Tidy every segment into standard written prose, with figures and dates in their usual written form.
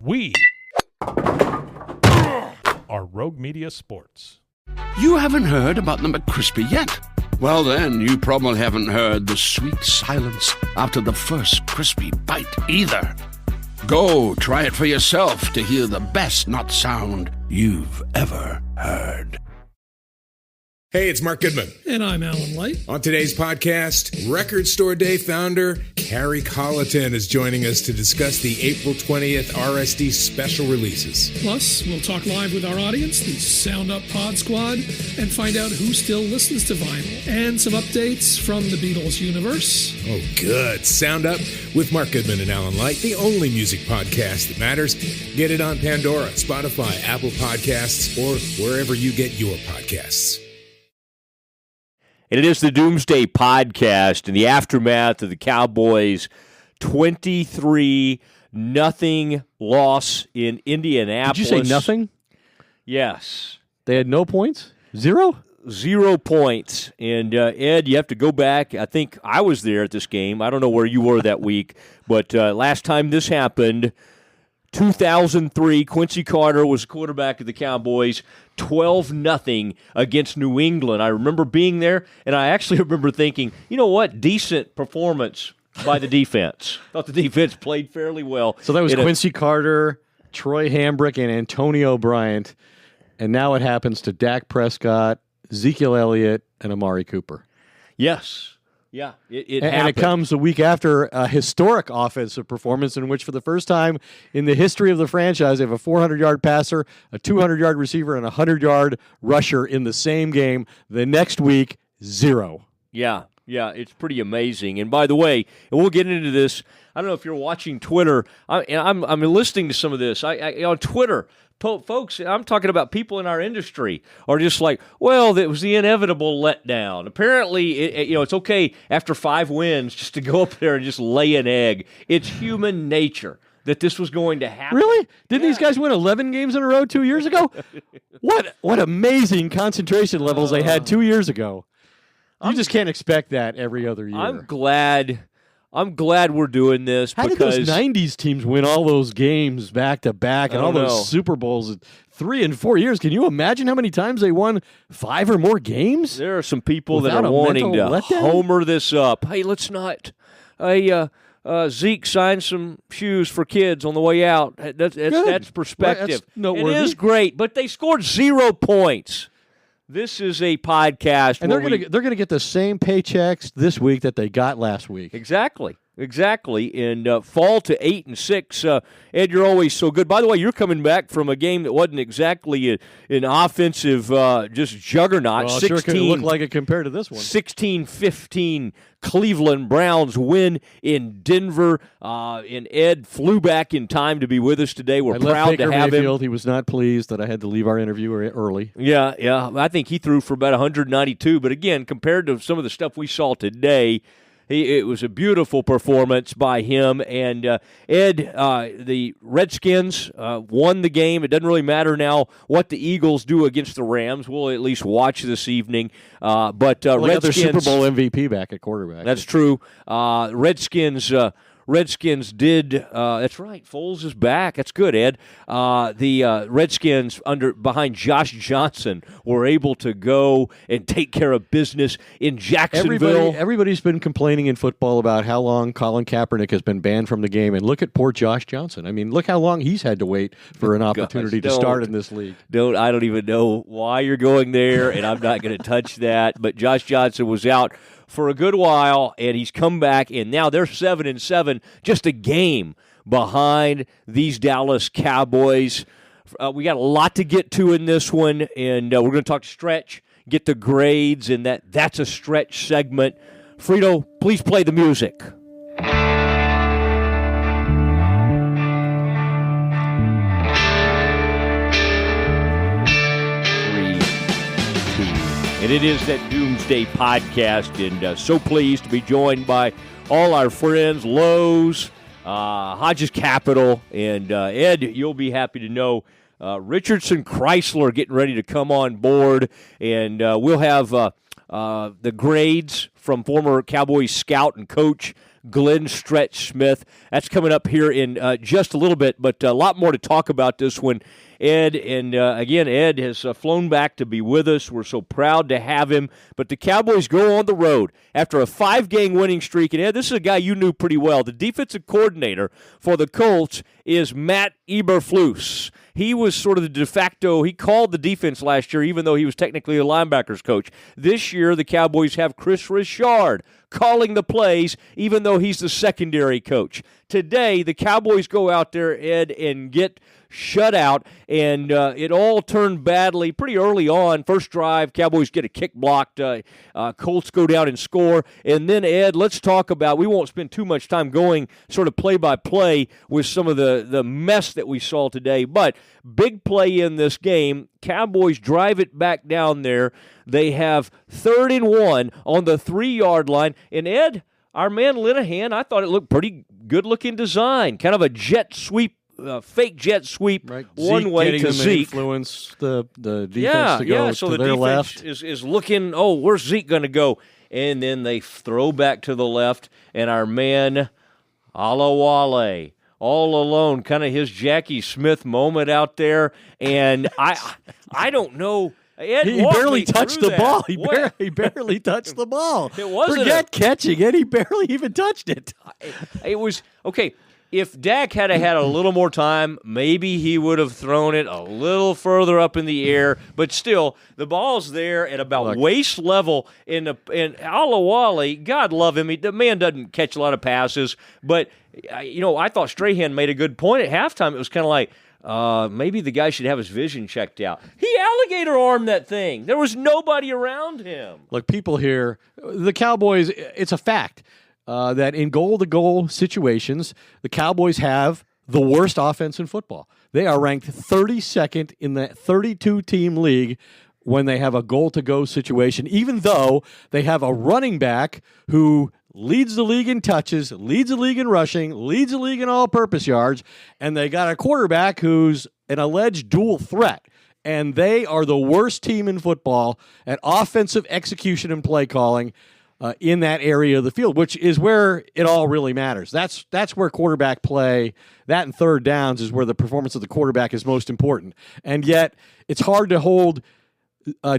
We are Rogue Media Sports. You haven't heard about the McCrispy yet? Well, then, you probably haven't heard the sweet silence after the first crispy bite either. Go try it for yourself to hear the best nut sound you've ever heard. Hey, it's Mark Goodman. And I'm Alan Light. On today's podcast, Record Store Day founder Carrie Colleton is joining us to discuss the April 20th RSD special releases. Plus, we'll talk live with our audience, the Sound Up Pod Squad, and find out who still listens to vinyl. And some updates from the Beatles universe. Oh, good. Sound Up with Mark Goodman and Alan Light, the only music podcast that matters. Get it on Pandora, Spotify, Apple Podcasts, or wherever you get your podcasts. And it is the Doomsday Podcast in the aftermath of the Cowboys' 23-0 loss in Indianapolis. Did you say nothing? Yes. They had no points? 0? 0 points. And, Ed, you have to go back. I think I was there at this game. I don't know where you were that week. But last time this happened, 2003, Quincy Carter was quarterback of the Cowboys, 12-0 against New England. I remember being there, and I actually remember thinking, you know what, decent performance by the defense. Thought the defense played fairly well. So that was Quincy Carter, Troy Hambrick, and Antonio Bryant, and now it happens to Dak Prescott, Ezekiel Elliott, and Amari Cooper. Yes. Yeah, it and happened. It comes a week after a historic offensive performance in which, for the first time in the history of the franchise, they have a 400-yard passer, a 200-yard receiver, and a 100-yard rusher in the same game. The next week, 0. Yeah, it's pretty amazing. And by the way, and we'll get into this. I don't know if you're watching Twitter. I'm listening to some of this. I on Twitter. Folks, I'm talking about people in our industry are just like, well, it was the inevitable letdown. Apparently, it's okay after 5 wins just to go up there and just lay an egg. It's human nature that this was going to happen. Really? Didn't these guys win 11 games in a row 2 years ago? What amazing concentration levels they had 2 years ago. You just can't expect that every other year. I'm glad we're doing this. How because did those 90s teams win all those games back to back and all those Super Bowls in 3 and 4 years? Can you imagine how many times they won 5 or more games? There are some people that are wanting to homer this up. Hey, let's not. Zeke signed some shoes for kids on the way out. That's perspective. That's noteworthy. It is great, but they scored 0 points. This is a podcast, and they're going to get the same paychecks this week that they got last week. Exactly, and fall to 8-6. Ed, you're always so good. By the way, you're coming back from a game that wasn't exactly an offensive just juggernaut. Well, it sure could look like it compared to this one. 16-15 Cleveland Browns win in Denver. And Ed flew back in time to be with us today. We're proud to have him. He was not pleased that I had to leave our interview early. Yeah. I think he threw for about 192. But again, compared to some of the stuff we saw today, it was a beautiful performance by him. And Ed, the Redskins won the game. It doesn't really matter now what the Eagles do against the Rams. We'll at least watch this evening. But Redskins, their Super Bowl MVP back at quarterback. That's true. Redskins did. That's right. Foles is back. That's good, Ed. The Redskins behind Josh Johnson were able to go and take care of business in Jacksonville. Everybody's been complaining in football about how long Colin Kaepernick has been banned from the game, and look at poor Josh Johnson. I mean, look how long he's had to wait for an opportunity to start in this league. I don't even know why you're going there, and I'm not going to touch that. But Josh Johnson was out for a good while, and he's come back, and now they're 7-7, just a game behind these Dallas Cowboys. We got a lot to get to in this one, and we're going to talk stretch, get the grades, and that's a stretch segment. Frito, please play the music. And it is that Doomsday Podcast, and so pleased to be joined by all our friends, Lowe's, Hodges Capital, and Ed, you'll be happy to know Richardson Chrysler getting ready to come on board, and we'll have the grades from former Cowboys scout and coach Glenn Stretch Smith. That's coming up here in just a little bit, but a lot more to talk about this one. Ed, and again, Ed has flown back to be with us. We're so proud to have him. But the Cowboys go on the road after a 5-game winning streak. And Ed, this is a guy you knew pretty well. The defensive coordinator for the Colts is Matt Eberflus. He was sort of the de facto. He called the defense last year, even though he was technically the linebackers coach. This year, the Cowboys have Chris Richard calling the plays, even though he's the secondary coach. Today, the Cowboys go out there, Ed, and get shut out, and it all turned badly pretty early on. First drive, Cowboys get a kick blocked. Colts go down and score. And then, Ed, let's talk about, we won't spend too much time going sort of play-by-play with some of the mess that we saw today, but big play in this game. Cowboys drive it back down there. They have 3rd and 1 on the 3-yard line. And, Ed, our man Linehan, I thought it looked pretty good-looking design, kind of a jet sweep. Fake jet sweep one way to Zeke. Influence the defense to go so to the their defense left. is looking, where's Zeke going to go? And then they throw back to the left, and our man Alawale all alone, kind of his Jackie Smith moment out there. And I don't know. Ed, he barely touched the ball. He barely touched the ball. It wasn't Forget catching it. He barely even touched it. It was okay. If Dak had had a little more time, maybe he would have thrown it a little further up in the air. But still, the ball's there at about waist level. In Alawale, God love him, the man doesn't catch a lot of passes. But I thought Strahan made a good point at halftime. It was kind of like maybe the guy should have his vision checked out. He alligator armed that thing. There was nobody around him. Look, people here, the Cowboys. It's a fact. That in goal-to-goal situations, the Cowboys have the worst offense in football. They are ranked 32nd in the 32-team league when they have a goal-to-go situation, even though they have a running back who leads the league in touches, leads the league in rushing, leads the league in all-purpose yards, and they got a quarterback who's an alleged dual threat. And they are the worst team in football at offensive execution and play calling. In that area of the field, which is where it all really matters. That's where quarterback play, that and third downs is where the performance of the quarterback is most important. And yet, it's hard to hold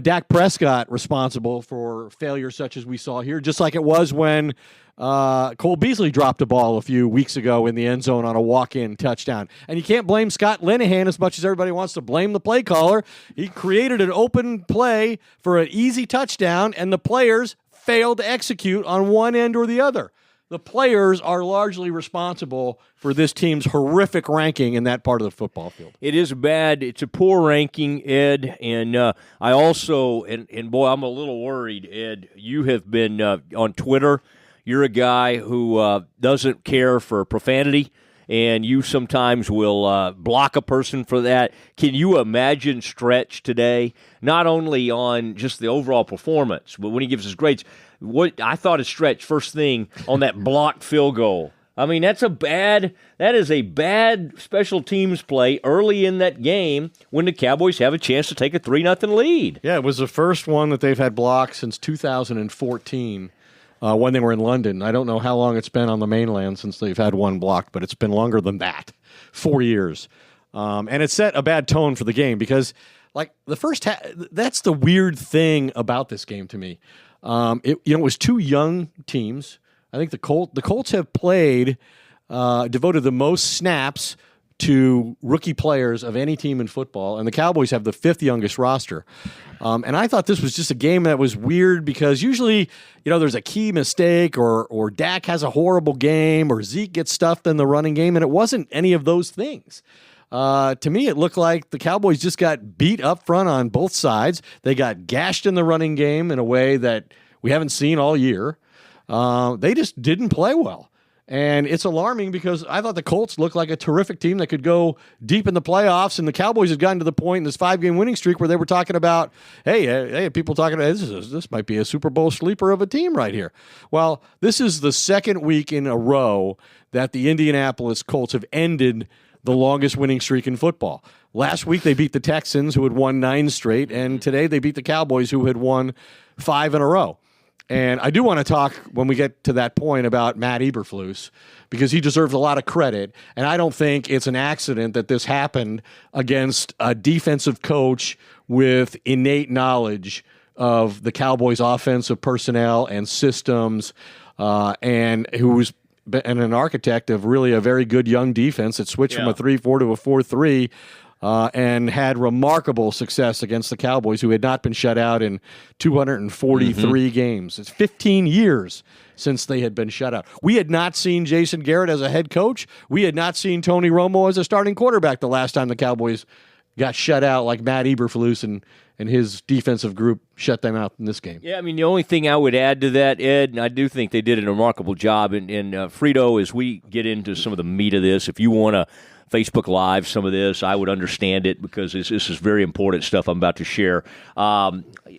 Dak Prescott responsible for failures such as we saw here, just like it was when Cole Beasley dropped a ball a few weeks ago in the end zone on a walk-in touchdown. And you can't blame Scott Linehan as much as everybody wants to blame the play caller. He created an open play for an easy touchdown, and the players failed to execute on one end or the other. The players are largely responsible for this team's horrific ranking in that part of the football field. It is bad. It's a poor ranking, Ed. And I also, and boy, I'm a little worried, Ed. You have been on Twitter. You're a guy who doesn't care for profanity, and you sometimes will block a person for that. Can you imagine Stretch today, not only on just the overall performance, but when he gives his grades? What I thought of Stretch first thing on that blocked field goal. I mean, that is a bad special teams play early in that game when the Cowboys have a chance to take a 3-0 lead. Yeah, it was the first one that they've had blocked since 2014. When they were in London. I don't know how long it's been on the mainland since they've had one blocked, but it's been longer than that, 4 years. And it set a bad tone for the game because, like, the first half, that's the weird thing about this game to me. It was two young teams. I think the Colts have devoted the most snaps to rookie players of any team in football, and the Cowboys have the 5th youngest roster. And I thought this was just a game that was weird because usually, there's a key mistake or Dak has a horrible game or Zeke gets stuffed in the running game, and it wasn't any of those things. To me, it looked like the Cowboys just got beat up front on both sides. They got gashed in the running game in a way that we haven't seen all year. They just didn't play well. And it's alarming because I thought the Colts looked like a terrific team that could go deep in the playoffs, and the Cowboys had gotten to the point in this 5-game winning streak where they were talking about, hey, people talking about this might be a Super Bowl sleeper of a team right here. Well, this is the second week in a row that the Indianapolis Colts have ended the longest winning streak in football. Last week they beat the Texans, who had won 9 straight, and today they beat the Cowboys, who had won 5 in a row. And I do want to talk, when we get to that point, about Matt Eberflus, because he deserves a lot of credit. And I don't think it's an accident that this happened against a defensive coach with innate knowledge of the Cowboys' offensive personnel and systems, and who's been an architect of really a very good young defense that switched from a 3-4 to a 4-3. And had remarkable success against the Cowboys, who had not been shut out in 243 games. It's 15 years since they had been shut out. We had not seen Jason Garrett as a head coach. We had not seen Tony Romo as a starting quarterback the last time the Cowboys got shut out like Matt Eberflus and his defensive group shut them out in this game. Yeah, I mean, the only thing I would add to that, Ed, and I do think they did a remarkable job, and Frito, as we get into some of the meat of this, if you want to Facebook Live some of this, I would understand it, because this is very important stuff I'm about to share.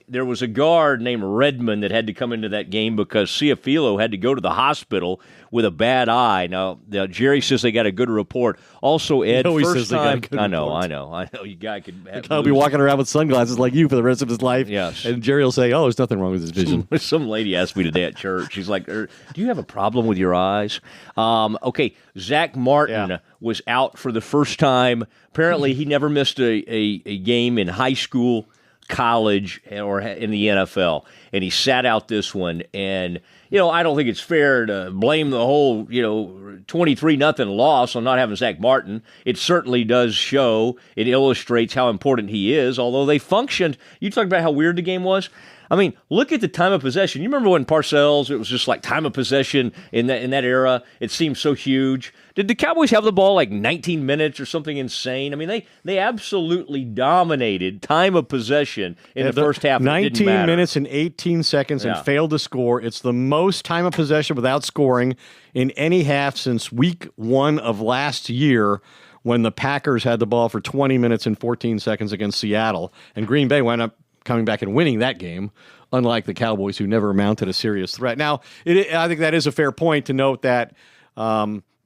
There was a guard named Redmond that had to come into that game because Ciafilo had to go to the hospital with a bad eye. Now Jerry says they got a good report. Also, Ed, first time. I know. You guy could. He'll be walking around with sunglasses like you for the rest of his life. Yes. And Jerry will say, "Oh, there's nothing wrong with his vision." Some lady asked me today at church. She's like, "Do you have a problem with your eyes?" Okay, Zach Martin was out for the first time. Apparently, he never missed a game in high school, college, or in the NFL, and he sat out this one. And I don't think it's fair to blame the whole 23-0 loss on not having Zach Martin. It certainly does show. It illustrates how important he is. Although they functioned. You talked about how weird the game was. I mean, look at the time of possession. You remember when Parcells, it was just like time of possession in that era? It seemed so huge. Did the Cowboys have the ball like 19 minutes or something insane? I mean, they absolutely dominated time of possession in the first half. 19 minutes and 18 seconds and failed to score. It's the most time of possession without scoring in any half since week 1 of last year, when the Packers had the ball for 20 minutes and 14 seconds against Seattle. And Green Bay wound up coming back and winning that game, unlike the Cowboys, who never mounted a serious threat. Now, I think that is a fair point to note that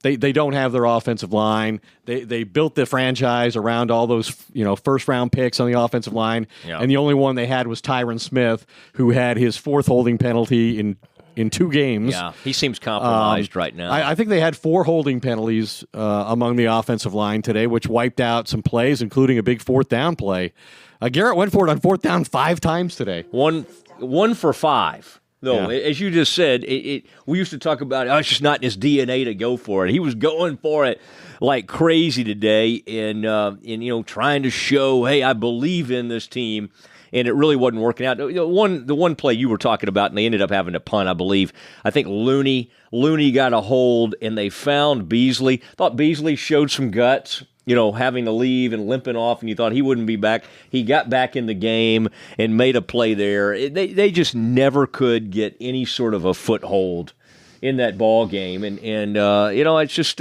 they don't have their offensive line. They built the franchise around all those first-round picks on the offensive line, and the only one they had was Tyron Smith, who had his 4th holding penalty in 2 games. Yeah, he seems compromised right now. I think they had 4 holding penalties among the offensive line today, which wiped out some plays, including a big 4th down play. Garrett went for it on 4th down 5 times today. One for 5. Though, as you just said, we used to talk about it's just not in his DNA to go for it. He was going for it like crazy today, and trying to show, hey, I believe in this team. And it really wasn't working out. The one play you were talking about, and they ended up having to punt, I believe. I think Looney got a hold, and they found Beasley. Thought Beasley showed some guts, having to leave and limping off, and you thought he wouldn't be back. He got back in the game and made a play there. They just never could get any sort of a foothold in that ball game, and it's just.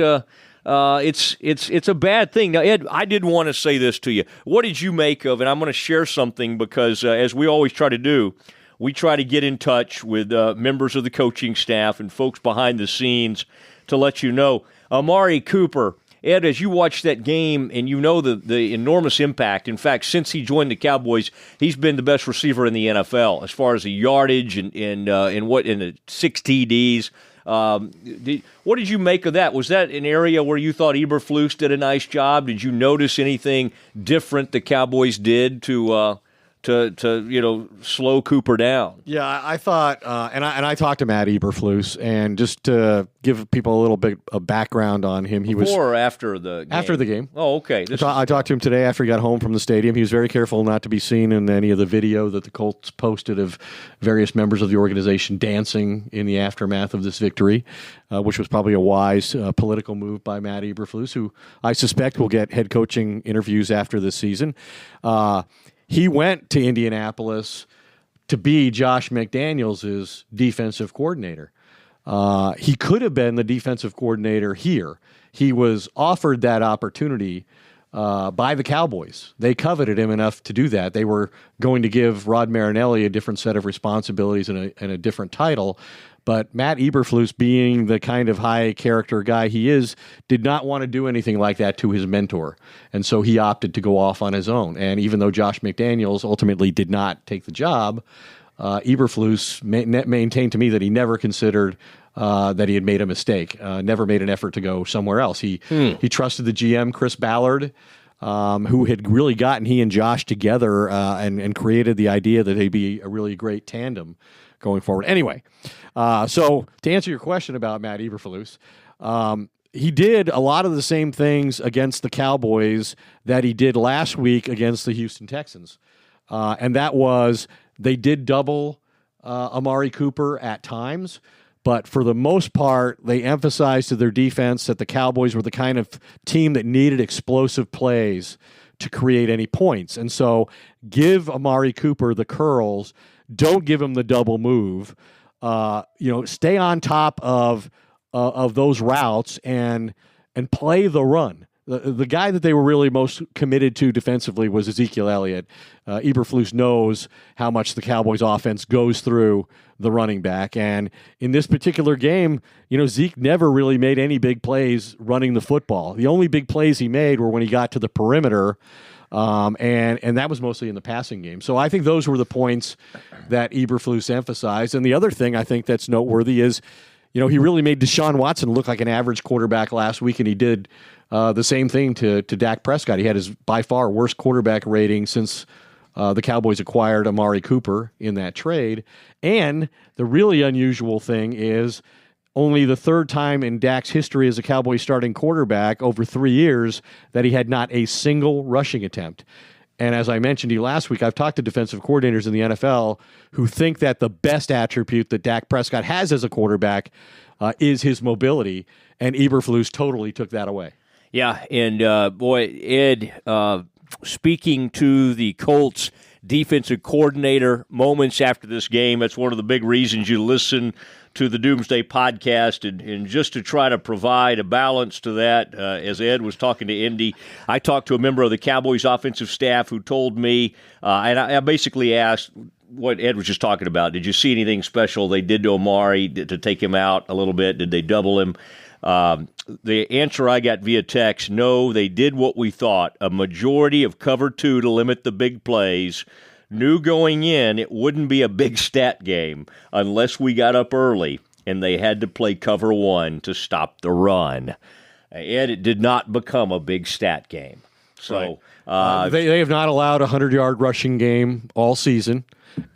It's a bad thing. Now, Ed, I did want to say this to you. What did you make of, and I'm going to share something because, as we always try to do, we try to get in touch with members of the coaching staff and folks behind the scenes to let you know. Amari Cooper, Ed, as you watch that game and you know the enormous impact, in fact, since he joined the Cowboys, he's been the best receiver in the NFL as far as the yardage and in the 6 TDs. What did you make of that? Was that an area where you thought Eberflus did a nice job? Did you notice anything different the Cowboys did to slow Cooper down? Yeah, I thought, and I talked to Matt Eberflus, and just to give people a little bit of background on him, he was before or after the game? After the game. Oh, okay. I talked to him today after he got home from the stadium. He was very careful not to be seen in any of the video that the Colts posted of various members of the organization dancing in the aftermath of this victory, which was probably a wise political move by Matt Eberflus, who I suspect will get head coaching interviews after this season. He went to Indianapolis to be Josh McDaniels' defensive coordinator. He could have been the defensive coordinator here. He was offered that opportunity by the Cowboys. They coveted him enough to do that. They were going to give Rod Marinelli a different set of responsibilities and a different title. But Matt Eberflus, being the kind of high-character guy he is, did not want to do anything like that to his mentor. And so he opted to go off on his own. And even though Josh McDaniels ultimately did not take the job, Eberflus maintained to me that he never considered that he had made a mistake, never made an effort to go somewhere else. He trusted the GM, Chris Ballard, who had really gotten he and Josh together and created the idea that they'd be a really great tandem going forward. Anyway, so to answer your question about Matt Eberflus, he did a lot of the same things against the Cowboys that he did last week against the Houston Texans. And that was they did double Amari Cooper at times, but for the most part, they emphasized to their defense that the Cowboys were the kind of team that needed explosive plays to create any points. And so give Amari Cooper the curls, don't give him the double move, stay on top of those routes and play the run. The guy that they were really most committed to defensively was Ezekiel Elliott. Eberflus knows how much the Cowboys offense goes through the running back. And in this particular game, Zeke never really made any big plays running the football. The only big plays he made were when he got to the perimeter, and that was mostly in the passing game. So I think those were the points that Eberflus emphasized. And the other thing I think that's noteworthy is, he really made Deshaun Watson look like an average quarterback last week, and he did the same thing to Dak Prescott. He had his by far worst quarterback rating since the Cowboys acquired Amari Cooper in that trade. And the really unusual thing is only the third time in Dak's history as a Cowboys starting quarterback over 3 years that he had not a single rushing attempt. And as I mentioned to you last week, I've talked to defensive coordinators in the NFL who think that the best attribute that Dak Prescott has as a quarterback is his mobility, and Eberflus totally took that away. Yeah, and boy, Ed, speaking to the Colts defensive coordinator moments after this game, that's one of the big reasons you listen to the Doomsday Podcast, and just to try to provide a balance to that, as Ed was talking to Indy, I talked to a member of the Cowboys offensive staff who told me, and I basically asked what Ed was just talking about, did you see anything special they did to Amari to take him out a little bit? Did they double him? The answer I got via text, no, they did what we thought, a majority of cover 2 to limit the big plays. Knew going in it wouldn't be a big stat game unless we got up early, and they had to play cover 1 to stop the run. And it did not become a big stat game. So right. They have not allowed a 100-yard rushing game all season,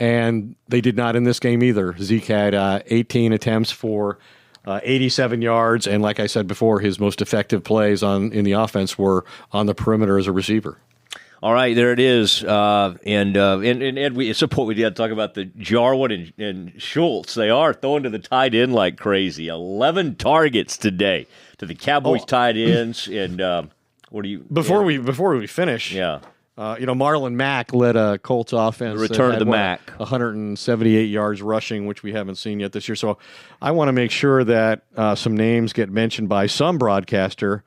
and they did not in this game either. Zeke had 18 attempts for 87 yards, and like I said before, his most effective plays in the offense were on the perimeter as a receiver. All right, there it is. And Ed, at some point we did talk about the Jarwin and Schultz. They are throwing to the tight end like crazy. 11 targets today to the Cowboys tight ends. And what do you before we finish? Yeah. Marlon Mack led a Colts offense. The return of the Mack. 178 yards rushing, which we haven't seen yet this year. So I want to make sure that some names get mentioned by some broadcaster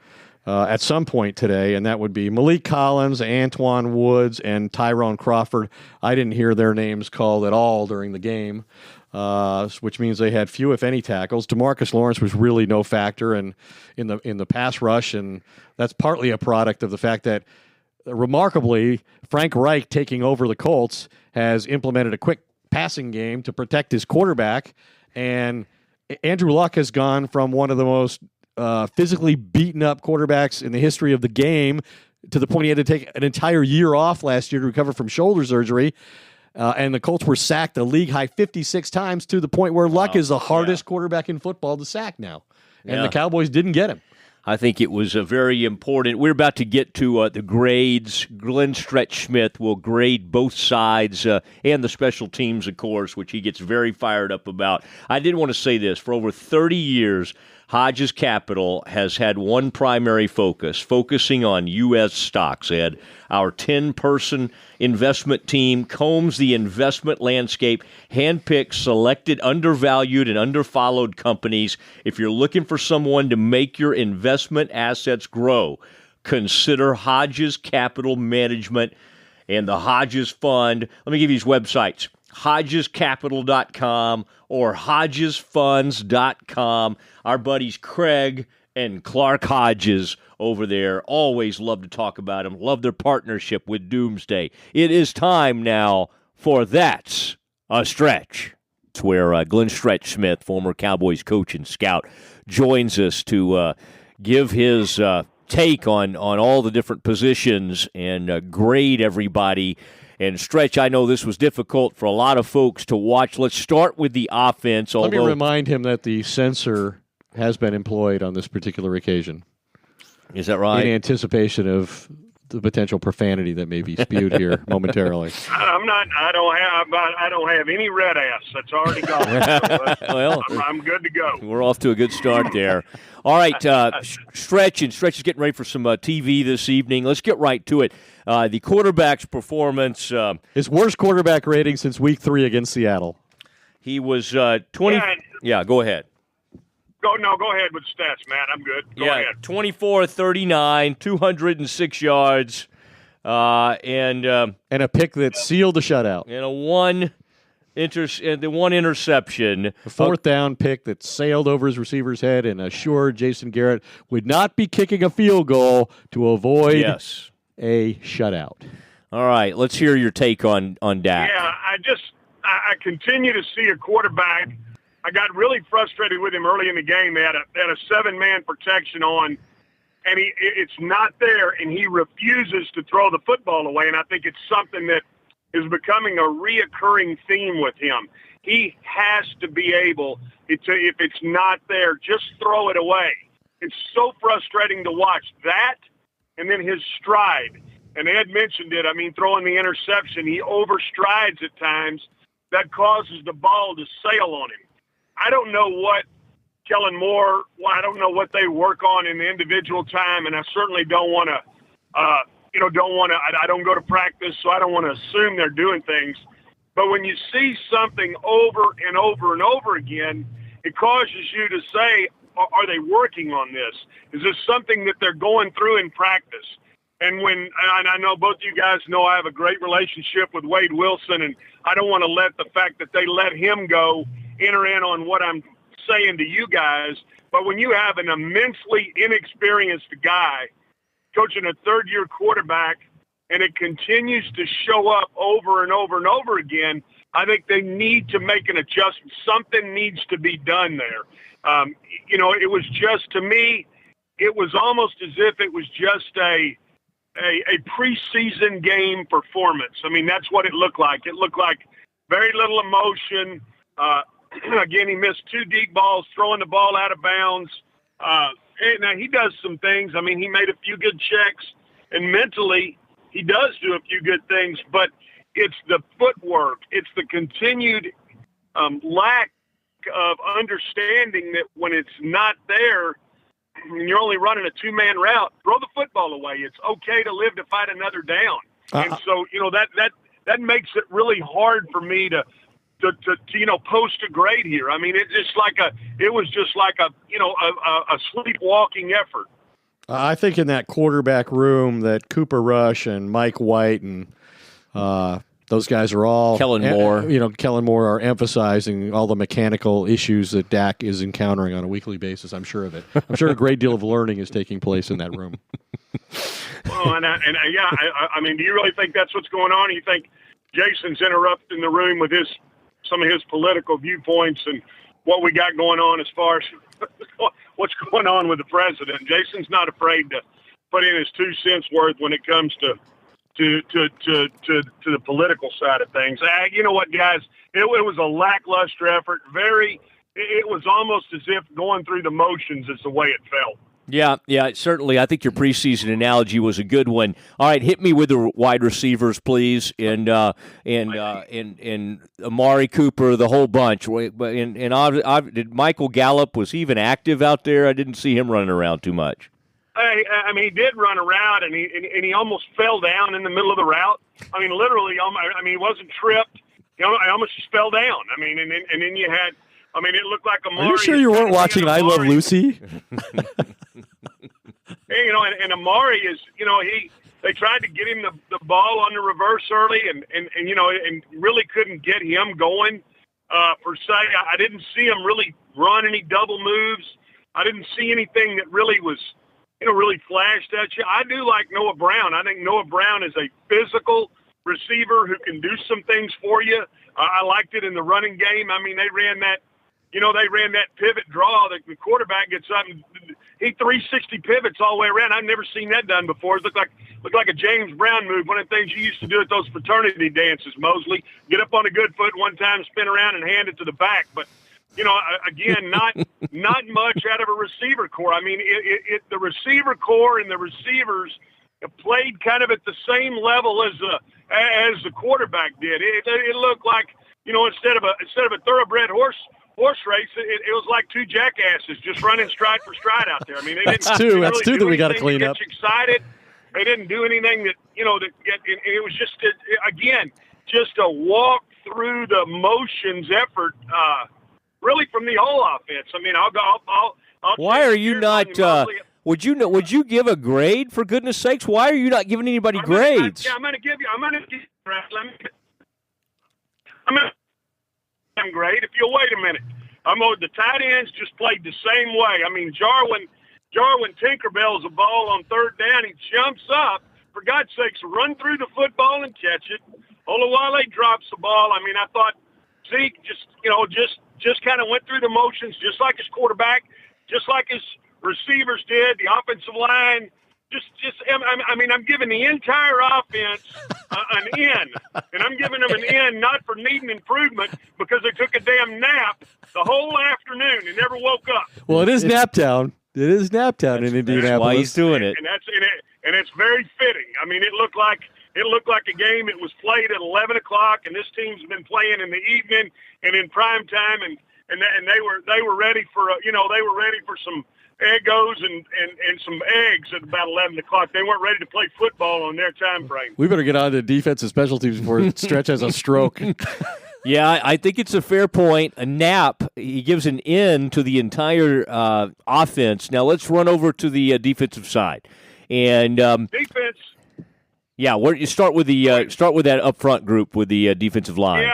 at some point today, and that would be Malik Collins, Antoine Woods, and Tyrone Crawford. I didn't hear their names called at all during the game, which means they had few, if any, tackles. DeMarcus Lawrence was really no factor in the pass rush, and that's partly a product of the fact that, remarkably, Frank Reich, taking over the Colts, has implemented a quick passing game to protect his quarterback, and Andrew Luck has gone from one of the most physically beaten up quarterbacks in the history of the game to the point he had to take an entire year off last year to recover from shoulder surgery. And the Colts were sacked a league-high 56 times to the point where Luck is the hardest quarterback in football to sack now. And the Cowboys didn't get him. I think it was a very important. We're about to get to the grades. Glenn Stretch Smith will grade both sides and the special teams, of course, which he gets very fired up about. I did want to say this. For over 30 years, Hodges Capital has had one primary focus, focusing on U.S. stocks, Ed. Our 10-person investment team combs the investment landscape, handpicks selected undervalued and underfollowed companies. If you're looking for someone to make your investment assets grow, consider Hodges Capital Management and the Hodges Fund. Let me give you these websites. HodgesCapital.com or HodgesFunds.com. Our buddies Craig and Clark Hodges over there always love to talk about them, love their partnership with Doomsday. It is time now for That's Stretch. It's where Glenn Stretch Smith, former Cowboys coach and scout, joins us to give his take on all the different positions and grade everybody. And Stretch, I know this was difficult for a lot of folks to watch. Let's start with the offense. Let me remind him that the censor has been employed on this particular occasion. Is that right? In anticipation of the potential profanity that may be spewed here momentarily. I don't have any red ass. That's already gone. Well, I'm good to go. We're off to a good start there. All right, Stretch is getting ready for some TV this evening. Let's get right to it. The quarterback's performance. His worst quarterback rating since Week 3 against Seattle. He was 20. Yeah, go ahead. Go ahead with stats, man. I'm good. Go ahead. 24-39, 206 yards, and a pick that sealed the shutout. And the one interception. A fourth down pick that sailed over his receiver's head and assured Jason Garrett would not be kicking a field goal to avoid a shutout. All right, let's hear your take on Dak. Yeah, I continue to see a quarterback. I got really frustrated with him early in the game. They had a 7-man protection on, and it's not there, and he refuses to throw the football away. And I think it's something that is becoming a reoccurring theme with him. He has to be able, if it's not there, just throw it away. It's so frustrating to watch that, and then his stride. And Ed mentioned it. I mean, throwing the interception, he overstrides at times. That causes the ball to sail on him. I don't know what Kellen Moore, I don't know what they work on in the individual time, and I certainly don't want to, I don't go to practice, so I don't want to assume they're doing things. But when you see something over and over and over again, it causes you to say, are they working on this? Is this something that they're going through in practice? And I know both you guys know I have a great relationship with Wade Wilson, and I don't want to let the fact that they let him go enter in on what I'm saying to you guys. But when you have an immensely inexperienced guy coaching a third-year quarterback and it continues to show up over and over and over again, I think they need to make an adjustment. Something needs to be done there. It was just, to me, it was almost as if it was just a preseason game performance. I mean, that's what it looked like. It looked like very little emotion. Again, he missed 2 deep balls, throwing the ball out of bounds. Now, he does some things. I mean, he made a few good checks, and mentally he does do a few good things, but it's the footwork. It's the continued lack of understanding that when it's not there and you're only running a 2-man route, throw the football away. It's okay to live to fight another down. And so, that makes it really hard for me to post a grade here. I mean, it was just like a sleepwalking effort. I think in that quarterback room that Cooper Rush and Mike White and those guys are all Kellen Moore are emphasizing all the mechanical issues that Dak is encountering on a weekly basis. I'm sure of it. I'm sure a great deal of learning is taking place in that room. Well, I mean, do you really think that's what's going on? You think Jason's interrupting the room with some of his political viewpoints and what we got going on as far as what's going on with the president? Jason's not afraid to put in his 2 cents worth when it comes to the political side of things. You know what, guys? It was a lackluster effort. It was almost as if going through the motions is the way it felt. Yeah, certainly. I think your preseason analogy was a good one. All right, hit me with the wide receivers, please, and Amari Cooper, the whole bunch. Did Michael Gallup, was he even active out there? I didn't see him running around too much. I mean, he did run around, and he almost fell down in the middle of the route. I mean, literally, he wasn't tripped. I almost just fell down. I mean, and then you had. I mean, it looked like Amari. Are you sure you weren't watching I Love Lucy? And Amari is, they tried to get him the ball on the reverse early, and really couldn't get him going per se. I didn't see him really run any double moves. I didn't see anything that really was, really flashed at you. I do like Noah Brown. I think Noah Brown is a physical, receiver who can do some things for you. I liked it in the running game. I mean, they ran that pivot draw. The quarterback gets up and he 360 pivots all the way around. I've never seen that done before. It looked like a James Brown move. One of the things you used to do at those fraternity dances, Mosley. Get up on a good foot one time, spin around, and hand it to the back. But again, not much out of a receiver core. I mean, the receiver core and the receivers played kind of at the same level as the quarterback did. It looked like, instead of a thoroughbred horse race, it was like two jackasses just running stride for stride out there. I mean, that's two that we got to clean up. Excited. They didn't do anything that it was just a walk through the motions effort. Really, from the whole offense. I mean, I'll why are you not? Would you give a grade, for goodness sakes? Why are you not giving anybody grades? I'm going to give you. I'm grade. If you'll wait a minute, the tight ends just played the same way. I mean, Jarwin Tinkerbell's a ball on third down. He jumps up. For God's sakes, run through the football and catch it. Olawale drops the ball. I mean, I thought Zeke just kind of went through the motions, just like his quarterback, just like his receivers did. The offensive line, I'm giving the entire offense an N, and I'm giving them an N not for needing improvement because they took a damn nap the whole afternoon and never woke up. Well, it is nap town. It is nap town in Indianapolis. That's why he's doing it, and it's very fitting. I mean, it looked like a game. It was played at 11 o'clock, and this team's been playing in the evening and in prime time, and they were ready for some Eggos and some eggs at about 11 o'clock. They weren't ready to play football on their time frame. We better get on to defensive special teams before Stretch has a stroke. Yeah, I think it's a fair point. A nap, he gives an N to the entire offense. Now let's run over to the defensive side. And defense. Yeah, where you start with that up front group with the defensive line.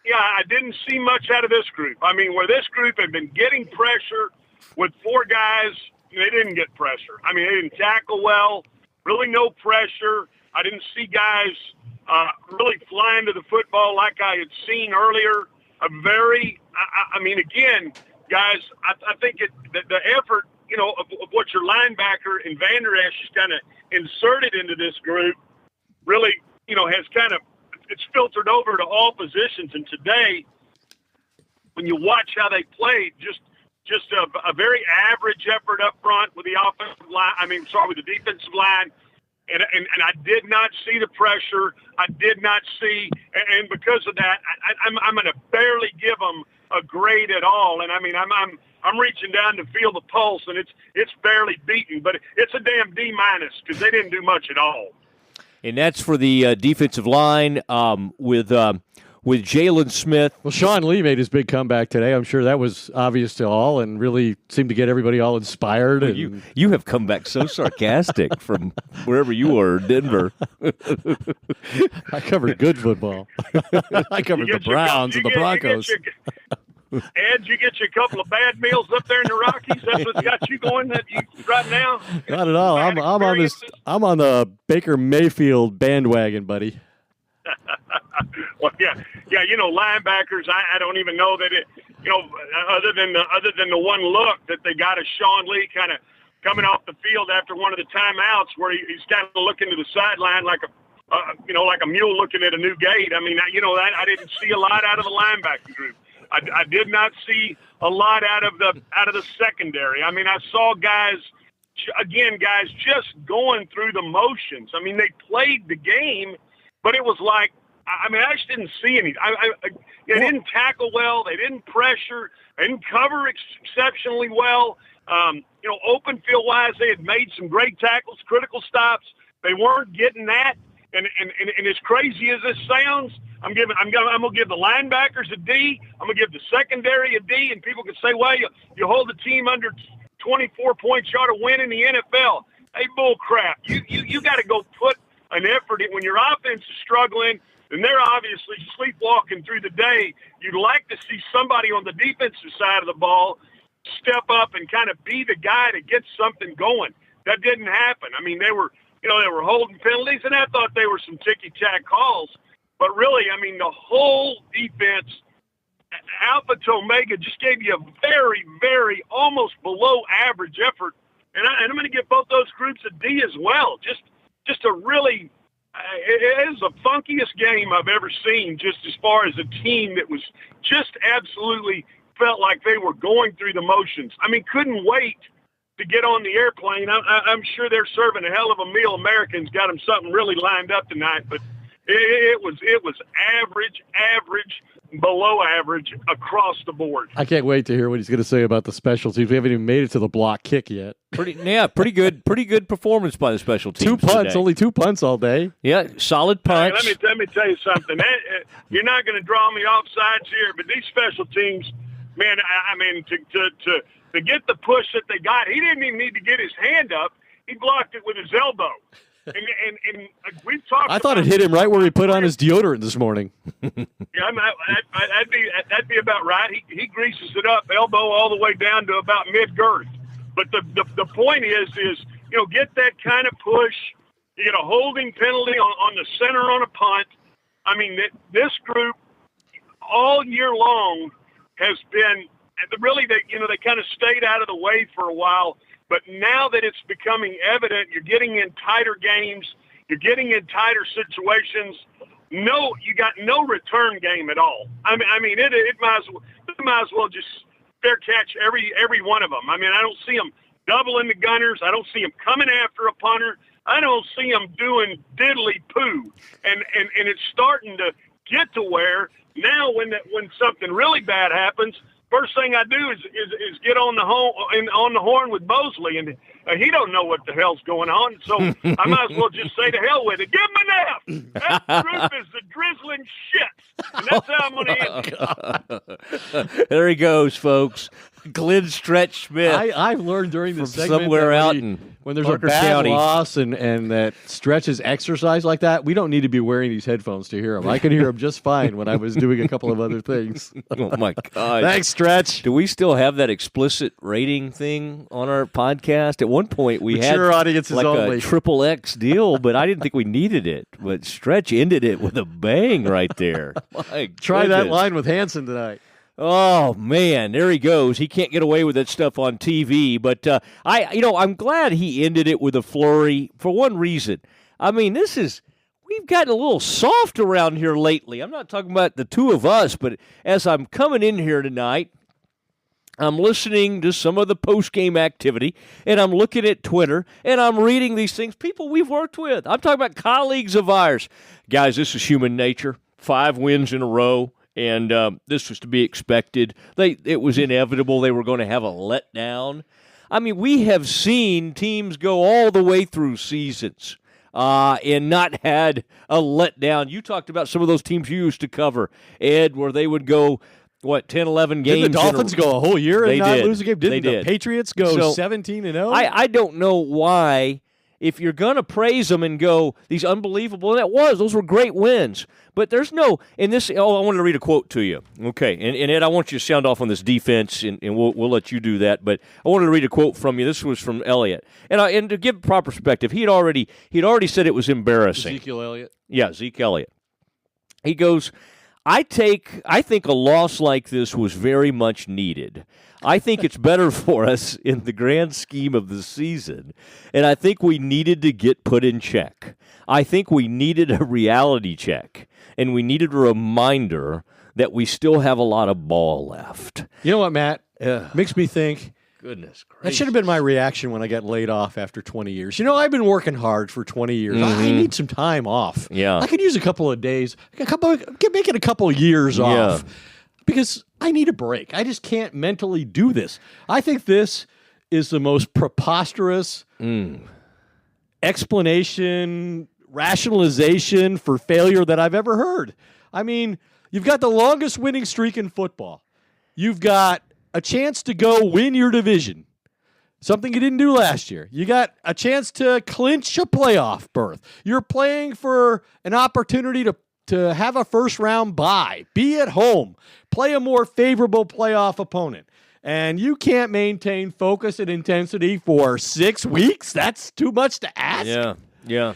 Yeah, I didn't see much out of this group. I mean, where this group had been getting pressure with four guys, they didn't get pressure. I mean, they didn't tackle well, really no pressure. I didn't see guys really flying to the football like I had seen earlier. Again, guys, I think the effort, of what your linebacker and Vander Esch has kind of inserted into this group really, has kind of, it's filtered over to all positions. And today, when you watch how they played, just a very average effort up front with the offensive line. With the defensive line. And I did not see the pressure. I did not see, and because of that, I'm going to barely give them a grade at all. And I'm reaching down to feel the pulse, and it's barely beaten, but it's a damn D- because they didn't do much at all. And that's for the defensive line with Jalen Smith. Well, Sean Lee made his big comeback today. I'm sure that was obvious to all and really seemed to get everybody all inspired. Well, you have come back so sarcastic from wherever you were, Denver. I covered good football. I covered the Browns and the Broncos. Ed, you get you a couple of bad meals up there in the Rockies? That's what's got you going right now? Not at all. I'm on the Baker Mayfield bandwagon, buddy. Well, yeah. Linebackers. I don't even know that it. Other than the one look that they got of Sean Lee kind of coming off the field after one of the timeouts, where he's kind of looking to the sideline like a mule looking at a new gate. I didn't see a lot out of the linebacking group. I did not see a lot out of the secondary. I saw guys just going through the motions. They played the game, but it was like, I just didn't see any. They didn't tackle well. They didn't pressure. They didn't cover exceptionally well. Open field wise, they had made some great tackles, critical stops. They weren't getting that. And as crazy as this sounds, I'm gonna give the linebackers a D. I'm gonna give the secondary a D. And people can say, well, you hold the team under 24 points, you ought to win in the NFL. Hey, bull crap. You got to go put an effort in when your offense is struggling. And they're obviously sleepwalking through the day. You'd like to see somebody on the defensive side of the ball step up and kind of be the guy to get something going. That didn't happen. They were there were holding penalties, and I thought they were some ticky-tack calls. But really, I mean, the whole defense, alpha to omega, just gave you a very, very almost below average effort. And I'm going to give both those groups a D as well. Just a really, it is the funkiest game I've ever seen, just as far as a team that was just absolutely felt like they were going through the motions. I mean, couldn't wait to get on the airplane. I'm sure they're serving a hell of a meal. Americans got them something really lined up tonight, but it was average, below average across the board. I can't wait to hear what he's going to say about the special teams. We haven't even made it to the block kick yet. Pretty good performance by the special teams. 2 punts, today. Only 2 punts all day. Yeah, solid punch. Hey, let me tell you something. You're not going to draw me off sides here, but these special teams, man, I mean, to get the push that they got, he didn't even need to get his hand up. He blocked it with his elbow. And we've talked. I thought it hit him right where he put on his deodorant this morning. Yeah, that'd be about right. He greases it up, elbow all the way down to about mid girth. But the point is get that kind of push. You get a holding penalty on the center on a punt. I mean, this group all year long has been really they kind of stayed out of the way for a while. But now that it's becoming evident, you're getting in tighter games, you're getting in tighter situations. No, you got no return game at all. I mean, it might as well just fair catch every one of them. I mean, I don't see them doubling the gunners. I don't see them coming after a punter. I don't see them doing diddly poo. And it's starting to get to where now when something really bad happens, first thing I do is get on the horn with Mosley, and he don't know what the hell's going on. So I might as well just say to hell with it. Give him an F. That group is the drizzling shit, and that's how I'm going to end it. There he goes, folks. Glenn Stretch Smith. I've learned during this segment somewhere out when there's Parker a bad County. loss and that stretches exercise like that, we don't need to be wearing these headphones to hear them. I could hear them just fine when I was doing a couple of other things. Oh, my God. Thanks, Stretch. Do we still have that explicit rating thing on our podcast? At one point, we had Mature audiences like only. a triple X deal, but I didn't think we needed it. But Stretch ended it with a bang right there. My Try that goodness. line with Hanson tonight. Oh, man, there he goes. He can't get away with that stuff on TV. But I'm glad he ended it with a flurry for one reason. I mean, we've gotten a little soft around here lately. I'm not talking about the two of us, but as I'm coming in here tonight, I'm listening to some of the post-game activity, and I'm looking at Twitter, and I'm reading these things, people we've worked with. I'm talking about colleagues of ours. Guys, this is human nature. 5 wins in a row. And this was to be expected. It was inevitable they were going to have a letdown. I mean, we have seen teams go all the way through seasons and not had a letdown. You talked about some of those teams you used to cover, Ed, where they would go, 10, 11 games. Did the Dolphins go a whole year and not lose a game? Didn't the did. Patriots go 17-0? I don't know why. If you're going to praise them and go, these unbelievable, and those were great wins. But there's no, in this, I wanted to read a quote to you. Okay, and Ed, I want you to sound off on this defense, and we'll let you do that. But I wanted to read a quote from you. This was from Elliott. And to give proper perspective, he'd already said it was embarrassing. Ezekiel Elliott? Yeah, Zeke Elliott. He goes, I think a loss like this was very much needed. I think it's better for us in the grand scheme of the season, and I think we needed to get put in check. I think we needed a reality check, and we needed a reminder that we still have a lot of ball left. You know what, Matt? Makes me think, Goodness gracious. that should have been my reaction when I got laid off after 20 years. I've been working hard for 20 years. I need some time off. Yeah. I could use a couple of days, make it a couple of years off. Because I need a break. I just can't mentally do this. I think this is the most preposterous explanation, rationalization for failure that I've ever heard. I mean, you've got the longest winning streak in football. You've got a chance to go win your division, something you didn't do last year. You got a chance to clinch a playoff berth. You're playing for an opportunity to have a first-round bye, be at home, play a more favorable playoff opponent, and you can't maintain focus and intensity for 6 weeks? That's too much to ask. Yeah. Yeah.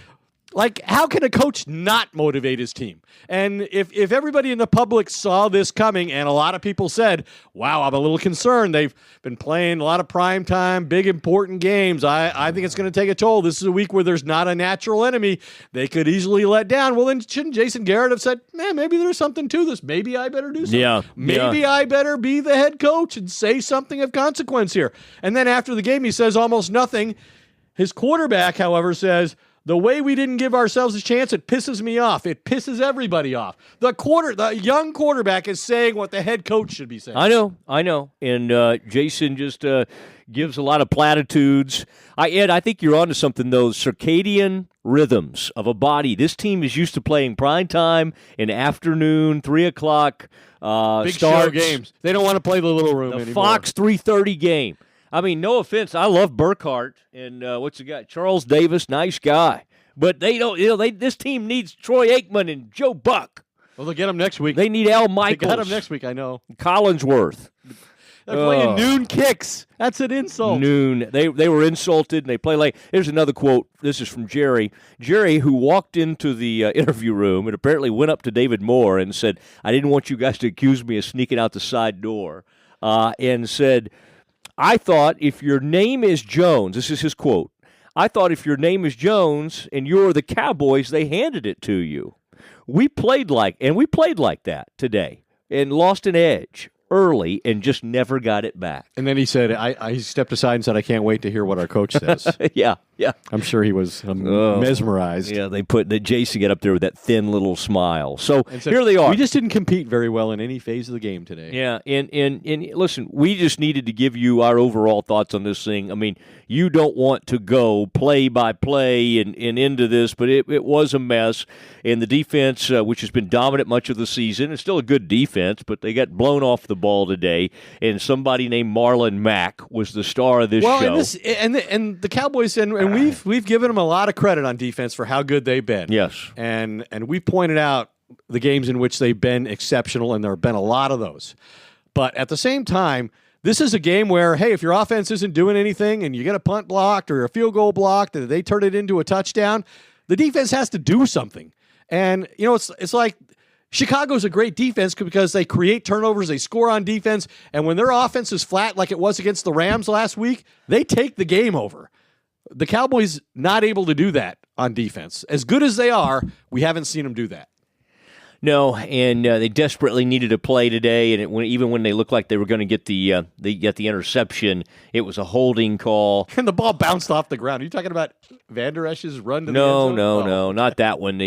Like, how can a coach not motivate his team? And if everybody in the public saw this coming, and a lot of people said, wow, I'm a little concerned. They've been playing a lot of primetime, big, important games. I think it's going to take a toll. This is a week where there's not a natural enemy. They could easily let down. Well, then shouldn't Jason Garrett have said, man, maybe there's something to this. Maybe I better do something. Yeah. Maybe I better be the head coach and say something of consequence here. And then after the game, he says almost nothing. His quarterback, however, says, the way we didn't give ourselves a chance, it pisses me off. It pisses everybody off. The young quarterback is saying what the head coach should be saying. I know. And Jason just gives a lot of platitudes. Ed, I think you're onto something, though. Circadian rhythms of a body. This team is used to playing prime time in afternoon, 3 o'clock Big starts. show games. They don't want to play the little room The anymore. Fox 3:30 game. I mean, no offense. I love Burkhart and what's the guy? Charles Davis, nice guy. But they don't. This team needs Troy Aikman and Joe Buck. Well, they'll get them next week. They need Al Michaels. They got them next week, I know. Collinsworth. They're playing noon kicks. That's an insult. Noon. They were insulted, and they play late. Here's another quote. This is from Jerry. Jerry, who walked into the interview room and apparently went up to David Moore and said, I didn't want you guys to accuse me of sneaking out the side door, and said, I thought if your name is Jones, this is his quote, I thought if your name is Jones and you're the Cowboys, they handed it to you. We played like that today and lost an edge early and just never got it back. And then he said, I stepped aside and said, I can't wait to hear what our coach says. Yeah. I'm sure he was mesmerized. Yeah, they put Jason get up there with that thin little smile. So And said, here they are. We just didn't compete very well in any phase of the game today. Yeah, and listen, we just needed to give you our overall thoughts on this thing. I mean, you don't want to go play by play and into this, but it was a mess. And the defense, which has been dominant much of the season, it's still a good defense, but they got blown off the ball today. And somebody named Marlon Mack was the star of this show. And the Cowboys, and we've given them a lot of credit on defense for how good they've been. Yes, and we pointed out the games in which they've been exceptional, and there have been a lot of those. But at the same time, this is a game where, hey, if your offense isn't doing anything and you get a punt blocked or a field goal blocked and they turn it into a touchdown, the defense has to do something. And, it's like Chicago's a great defense because they create turnovers, they score on defense, and when their offense is flat like it was against the Rams last week, they take the game over. The Cowboys not able to do that on defense. As good as they are, we haven't seen them do that. No, and they desperately needed a play today, and even when they looked like they were going to get the interception, it was a holding call. And the ball bounced off the ground. Are you talking about Van Der Esch's run to the end zone? No, not that one.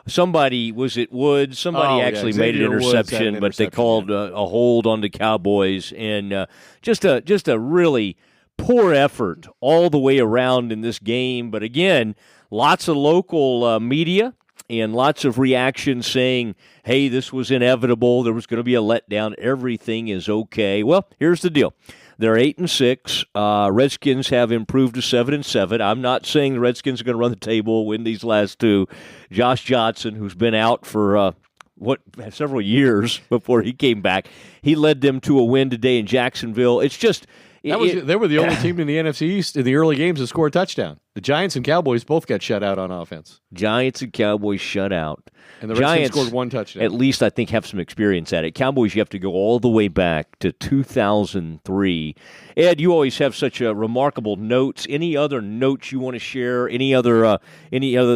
Somebody, was it Woods? Somebody actually made an interception, but they called a hold on the Cowboys, and just a really poor effort all the way around in this game. But again, lots of local media and lots of reactions saying, hey, this was inevitable. There was going to be a letdown. Everything is okay. Well, here's the deal. They're 8-6. Redskins have improved to 7-7. I'm not saying the Redskins are going to run the table, win these last two. Josh Johnson, who's been out for several years before he came back, he led them to a win today in Jacksonville. It's just they were the only team in the NFC East in the early games to score a touchdown. The Giants and Cowboys both got shut out on offense. Giants and Cowboys shut out. And the Giants Redskins scored one touchdown. At least I think have some experience at it. Cowboys, you have to go all the way back to 2003. Ed, you always have such remarkable notes. Any other notes you want to share? Any other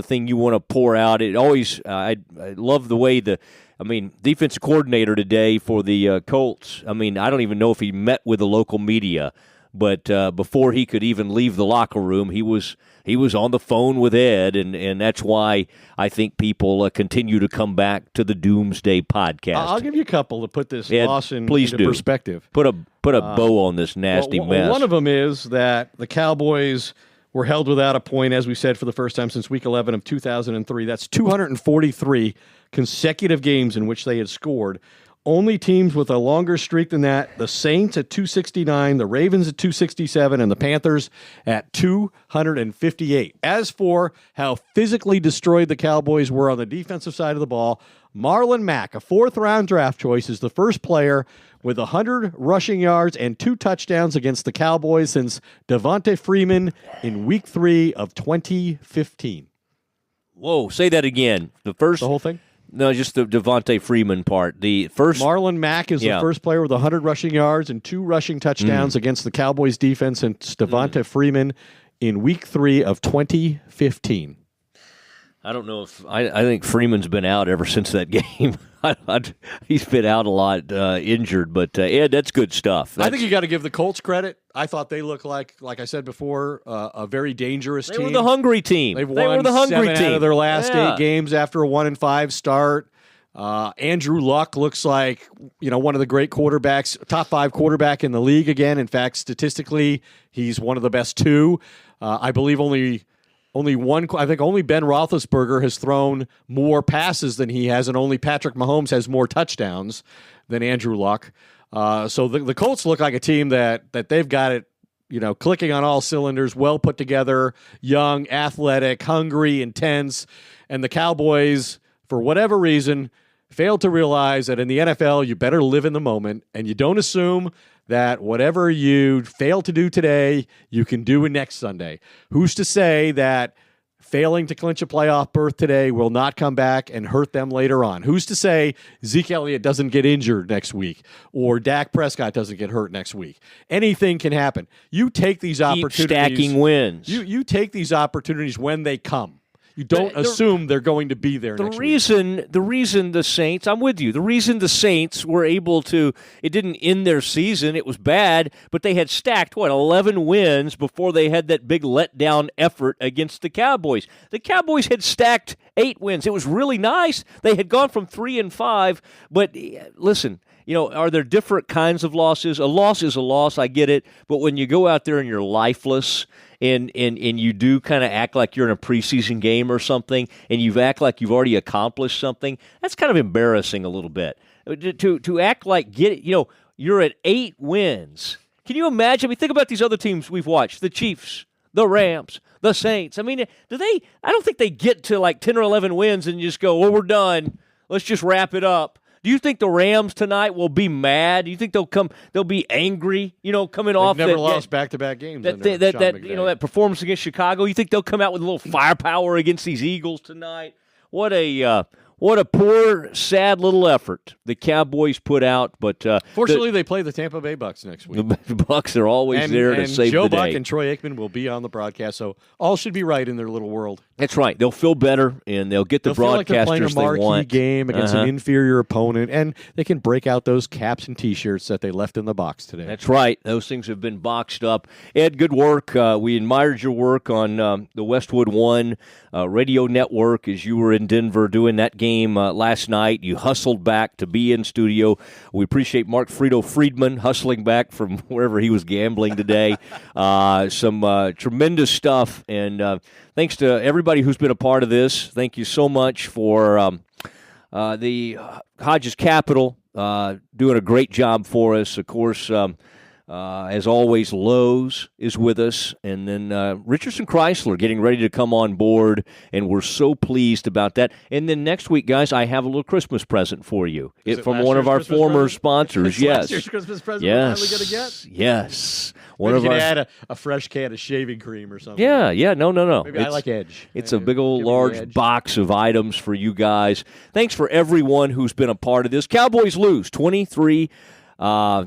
thing you want to pour out? It always I love the way defensive coordinator today for the Colts. I mean, I don't even know if he met with the local media, but before he could even leave the locker room, he was on the phone with Ed, and that's why I think people continue to come back to the Doomsday Podcast. I'll give you a couple to put this loss into perspective. Put a bow on this nasty mess. One of them is that the Cowboys were held without a point, as we said, for the first time since Week 11 of 2003. That's 243 consecutive games in which they had scored. Only teams with a longer streak than that, the Saints at 269, the Ravens at 267, and the Panthers at 258. As for how physically destroyed the Cowboys were on the defensive side of the ball, Marlon Mack, a fourth-round draft choice, is the first player with 100 rushing yards and 2 touchdowns against the Cowboys since Devonta Freeman in Week 3 of 2015. Whoa, say that again. The whole thing? No, just the Devontae Freeman part. The first Marlon Mack is the first player with 100 rushing yards and 2 rushing touchdowns against the Cowboys defense, and Devontae Freeman in Week 3 of 2015. I don't know if I think Freeman's been out ever since that game. He's been out a lot, injured. But Ed, that's good stuff. I think you got to give the Colts credit. I thought they looked like I said before, a very dangerous team. They were the hungry team. They've won 7 out of their last 8 games after a 1-5 start. Andrew Luck looks like one of the great quarterbacks, top 5 quarterback in the league again. In fact, statistically, he's one of the best 2. I believe only Ben Roethlisberger has thrown more passes than he has, and only Patrick Mahomes has more touchdowns than Andrew Luck. So the Colts look like a team that they've got it, clicking on all cylinders, well put together, young, athletic, hungry, intense. And the Cowboys, for whatever reason, failed to realize that in the NFL, you better live in the moment, and you don't assume that whatever you fail to do today, you can do it next Sunday. Who's to say that failing to clinch a playoff berth today will not come back and hurt them later on? Who's to say Zeke Elliott doesn't get injured next week or Dak Prescott doesn't get hurt next week? Anything can happen. You take these opportunities. Keep stacking wins. You take these opportunities when they come. You don't assume they're going to be there next week. The reason the Saints, I'm with you, the reason the Saints were able to, it didn't end their season, it was bad, but they had stacked, 11 wins before they had that big letdown effort against the Cowboys. The Cowboys had stacked 8 wins. It was really nice. They had gone from 3-5, but listen, are there different kinds of losses? A loss is a loss, I get it, but when you go out there and you're lifeless, and you do kind of act like you're in a preseason game or something, and you act like you've already accomplished something, that's kind of embarrassing a little bit. To act like you're at 8 wins. Can you imagine? I mean, think about these other teams we've watched: the Chiefs, the Rams, the Saints. I mean, I don't think they get to like 10 or 11 wins and just go, well, we're done. Let's just wrap it up. Do you think the Rams tonight will be mad? Do you think they'll be angry, coming off They've never lost back-to-back games. That performance against Chicago? You think they'll come out with a little firepower against these Eagles tonight? What a poor, sad little effort the Cowboys put out. But fortunately, they play the Tampa Bay Bucks next week. The Bucks are always there to save Joe the day. Buck and Troy Aikman will be on the broadcast, so all should be right in their little world. That's right. They'll feel better, and they'll get the feel like they're playing a broadcasters they marquee want. game against an inferior opponent, and they can break out those caps and T-shirts that they left in the box today. That's right. Those things have been boxed up. Ed, good work. We admired your work on the Westwood One radio network as you were in Denver doing that game last night. You hustled back to be in studio. We appreciate Mark Friedman hustling back from wherever he was gambling today. Some tremendous stuff, and thanks to everybody who's been a part of this. Thank you so much for the Hodges Capital doing a great job for us. Of course, as always, Lowe's is with us, and then Richardson Chrysler getting ready to come on board, and we're so pleased about that. And then next week, guys, I have a little Christmas present for you from one of our former sponsors. Yes, last year's Christmas present. Yes, we're finally gonna get. Yes, Maybe you can add a fresh can of shaving cream or something. Yeah, no. Maybe I like Edge. It's a big old large box of items for you guys. Thanks for everyone who's been a part of this. Cowboys lose 23 to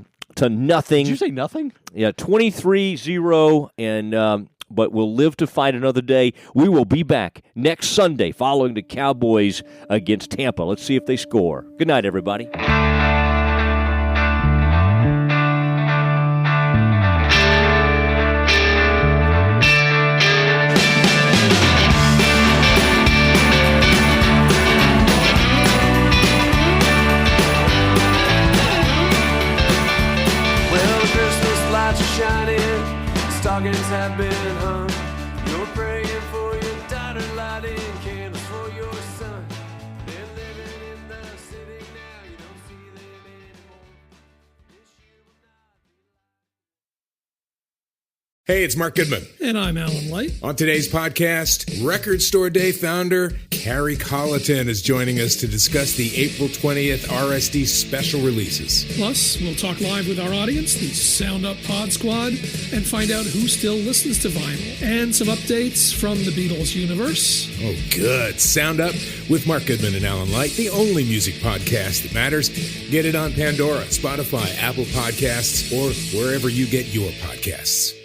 nothing. Did you say nothing? Yeah, 23-0, and but we'll live to fight another day. We will be back next Sunday following the Cowboys against Tampa. Let's see if they score. Good night, everybody. Stockings have been hung. You're praying for your daughter, lighting candles for your son. They're living in the city now. You don't see Hey, it's Mark Goodman. And I'm Alan Light. On today's podcast, Record Store Day founder Carrie Colleton is joining us to discuss the April 20th RSD special releases. Plus, we'll talk live with our audience, the Sound Up Pod Squad, and find out who still listens to vinyl. And some updates from the Beatles universe. Oh, good. Sound Up with Mark Goodman and Alan Light, the only music podcast that matters. Get it on Pandora, Spotify, Apple Podcasts, or wherever you get your podcasts.